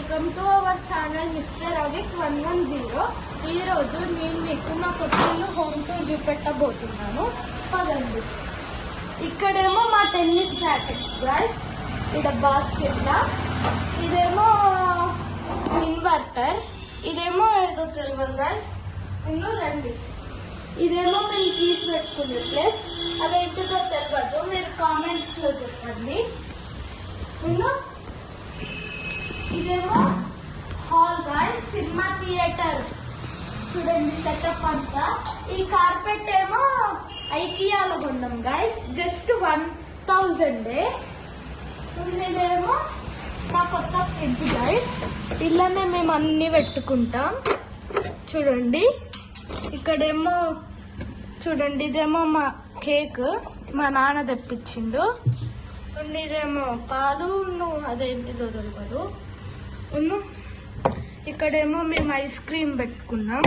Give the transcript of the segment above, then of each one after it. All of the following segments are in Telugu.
Welcome to our channel mister Avik 110. ఈరోజు నేను మీకు మా కొత్త ఇల్లు హోమ్ టూర్ చూపెట్టబోతున్నాను. పదండి. ఇక్కడేమో మా టెన్నిస్ ర్యాకెట్స్ గైస్, ఇక్కడ బాస్కెట్, ఇదేమో ఇన్వర్టర్, ఇదేమో ఏదో తెలియదు గైస్. ఇల్లు రండి. ఇదేమో మేము తీసి పెట్టుకునే ప్లేస్, అదేంటిదో తెలియదు, మీరు కామెంట్స్ లో చెప్పండి. ఇదేమో హాల్ గైస్, సినిమా థియేటర్. చూడండి సెటప్ అంతా. ఈ కార్పెట్ ఏమో ఐకియాలో కొన్నాం గైస్, జస్ట్ 1000. ఇదేమో మా కొత్త ఫ్రిడ్జ్ గైస్, ఇలానే మేము అన్ని పెట్టుకుంటాం. చూడండి ఇక్కడేమో చూడండి, ఇదేమో మా కేక్ మా నాన్న తెప్పించిండు. ఇదేమో పాలు, అదేంటిదో తెలియదు. ఇక్కడేమో మేము ఐస్ క్రీమ్ పెట్టుకున్నాం,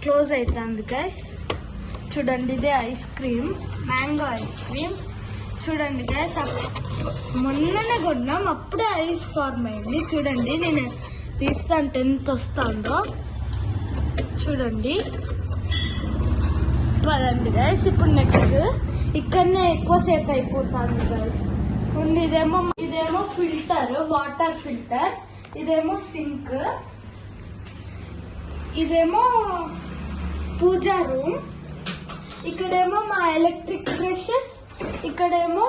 క్లోజ్ అవుతుంది గైస్. చూడండి ఇదే ice cream, mango ice cream. చూడండి గైస్, మొన్ననే కొన్నాం, అప్పుడే ఐస్ ఫార్మ్ అయింది. చూడండి నేను తీస్తాను ఎంత వస్తుందో. చూడండి పదండి గైస్. ఇప్పుడు నెక్స్ట్ ఇక్కడనే ఎక్కువసేపు అయిపోతుంది గైస్. ఇదేమో ఫిల్టర్, వాటర్ ఫిల్టర్. ఇదేమో సింక్, ఇదేమో పూజా రూమ్. ఇక్కడేమో మా ఎలక్ట్రిక్ బ్రషెస్, ఇక్కడేమో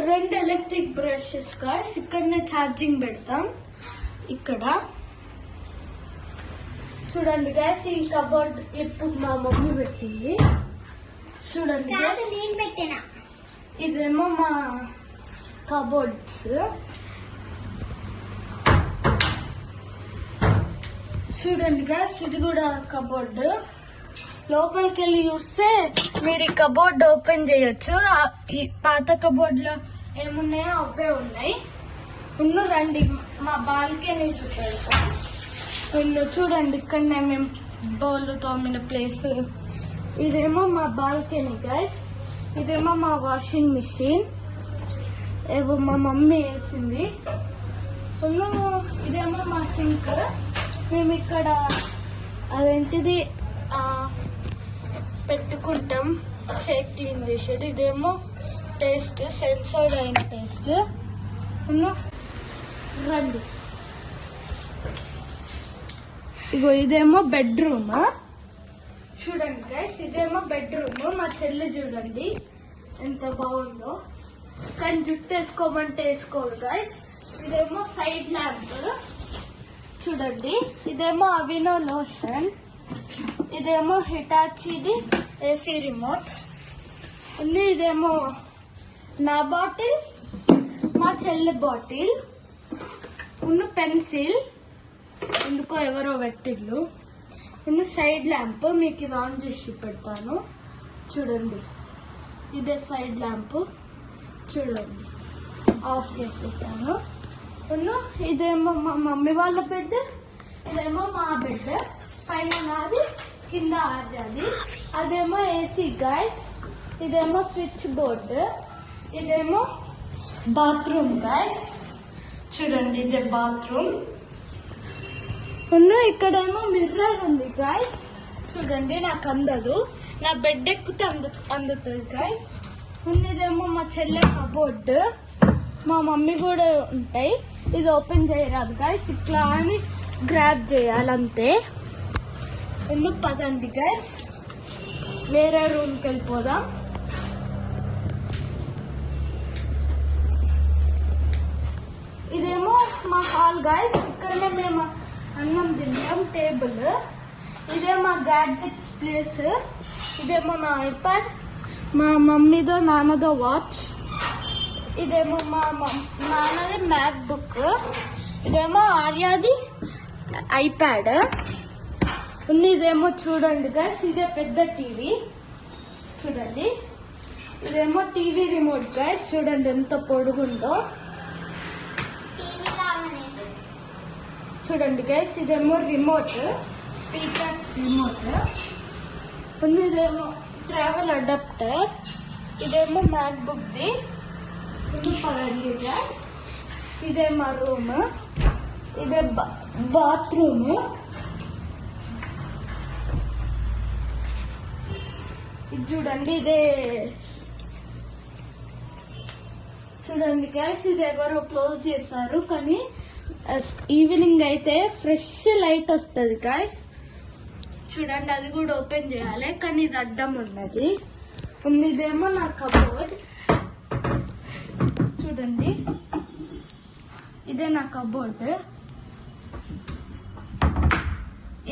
2 ఎలక్ట్రిక్ బ్రషెస్ గైస్. ఇక్కడనే ఛార్జింగ్ పెడతాం. ఇక్కడ చూడండి గైస్, ఈ కబోర్డ్ క్లిప్ మా మమ్మీ పెట్టింది. చూడండి నేను పెట్టిన. ఇదేమో మా కబోర్డ్స్. చూడండి గైస్, ఇది కూడా కబోర్డ్. లోపలికి వెళ్ళి చూస్తే మీరు ఈ కబోర్డ్ ఓపెన్ చేయొచ్చు. ఈ పాత కబోర్డ్ లో ఏమున్నాయో అవే ఉన్నాయి. రండి మా బాల్కనీ చూపెడతాం. చూడండి ఇక్కడనే మేము బౌల్ తోమిన ప్లేస్. ఇదేమో మా బాల్కనీ గైస్. ఇదేమో మా వాషింగ్ మిషన్, ఏవో మా మమ్మీ వేసింది. ఇదేమో మా సింక్, మేము ఇక్కడ అదేంటిది పెట్టుకుంటాం చేక్ క్లీన్ చేసేది. ఇదేమో పేస్ట్, సెన్సర్డ్ అయిన పేస్ట్. రండి. ఇగో ఇదేమో బెడ్రూమ్. చూడండి గైస్, ఇదేమో బెడ్రూమ్. మా చెల్లి చూడండి ఎంత బాగుందో, కానీ జుట్టు వేసుకోమంటే వేసుకోదు గైస్. ఇదేమో సైడ్ ల్యాంప్. చూడండి ఇదేమో అవినో లోషన్, ఇదేమో హిటాచీది ఏసీ రిమోట్. ఇదేమో నా బాటిల్, మా చెల్లి బాటిల్. పెన్సిల్ ఎందుకో ఎవరో పెట్టిళ్ళు. సైడ్ ల్యాంప్, మీకు ఇది ఆన్ చేసి పెడతాను. చూడండి ఇదే సైడ్ ల్యాంప్. చూడండి ఆఫ్ చేసేసాను. ఇదేమో మా మమ్మీ వాళ్ళ బెడ్, ఇదేమో మా బెడ్. పైన నాది, కింద ఆది. అదేమో ఏసీ గైస్. ఇదేమో స్విచ్ బోర్డ్. ఇదేమో బాత్రూమ్ గైస్. చూడండి ఇదే బాత్రూమ్. ఇక్కడేమో మిర్రర్ ఉంది గైస్. చూడండి నాకు అందదు, నా బెడ్ ఎక్కితే అందుతుంది గైస్. ఇదేమో మా చెల్లె కబోర్డ్, మా మమ్మీ కూడా ఉంటాయి. ఇది ఓపెన్ చేయరాదు గైస్, ఇట్లా అని గ్రాబ్ చేయాలంతే. పదండి గైస్, వేరే రూమ్కి వెళ్ళిపోదాం. ఇదేమో మా హాల్ గైస్, ఇక్కడనే మేము అన్నం తింటాం, టేబుల్. ఇదే మా గ్యాడ్జెట్స్ ప్లేస్. ఇదేమో నా ఐప్యాడ్, మా మమ్మీదో నాన్నదో వాచ్. ఇదేమో మా నాన్నది మ్యాక్ బుక్. ఇదేమో ఆర్యాది ఐప్యాడ్. ఇదేమో చూడండి గైస్, ఇదే పెద్ద టీవీ. చూడండి ఇదేమో టీవీ రిమోట్ గైస్. చూడండి ఎంత పొడుగుందో. చూడండి గైస్, ఇదేమో రిమోట్, స్పీకర్స్ రిమోట్. ఇదేమో ట్రావెల్ అడాప్టర్. ఇదేమో మ్యాక్ బుక్ ది. పదండి గైస్, ఇదే మా రూమ్, ఇదే బాత్రూమ్. ఇది చూడండి, ఇదే చూడండి గైస్, ఇది ఎవరో క్లోజ్ చేశారు, కానీ ఈవినింగ్ అయితే ఫ్రెష్ లైట్ వస్తుంది గైస్. చూడండి, అది కూడా ఓపెన్ చేయాలి, కానీ ఇది అడ్డం ఉన్నది. ఇదేమో నా కబోర్డ్. చూడండి, ఇదే నా కబోర్డ్.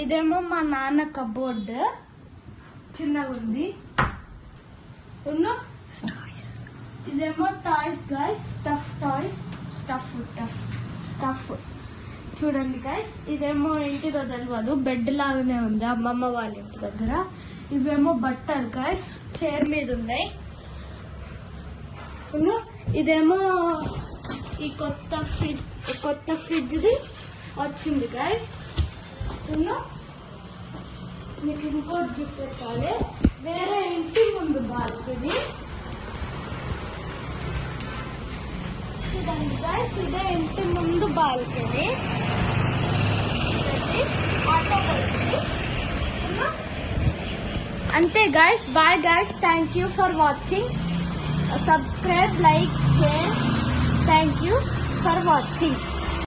ఇదేమో మా నాన్న కబోర్డ్, చిన్నగా ఉంది. ఇదేమో toys guys, stuff toys, stuff. చూడండి గైస్, ఇదేమో ఇంటిదో తెలియదు, బెడ్ లాగానే ఉంది అమ్మమ్మ వాళ్ళ ఇంటి దగ్గర. ఇవేమో బట్టలు గైస్, చైర్ మీద ఉన్నాయి. ఇదేమో ఈ కొత్త ఫ్రిడ్జ్ది వచ్చింది గైస్. మీకు ఇంకోటి చూపెట్టాలి, వేరే ఇంటి ముందు బాల్కనీ. చూడండి గైస్, ఇదే ఇంటి ముందు బాల్కనీ. అంతే guys, bye guys, thank you for watching. Subscribe, like, share. Thank you for watching.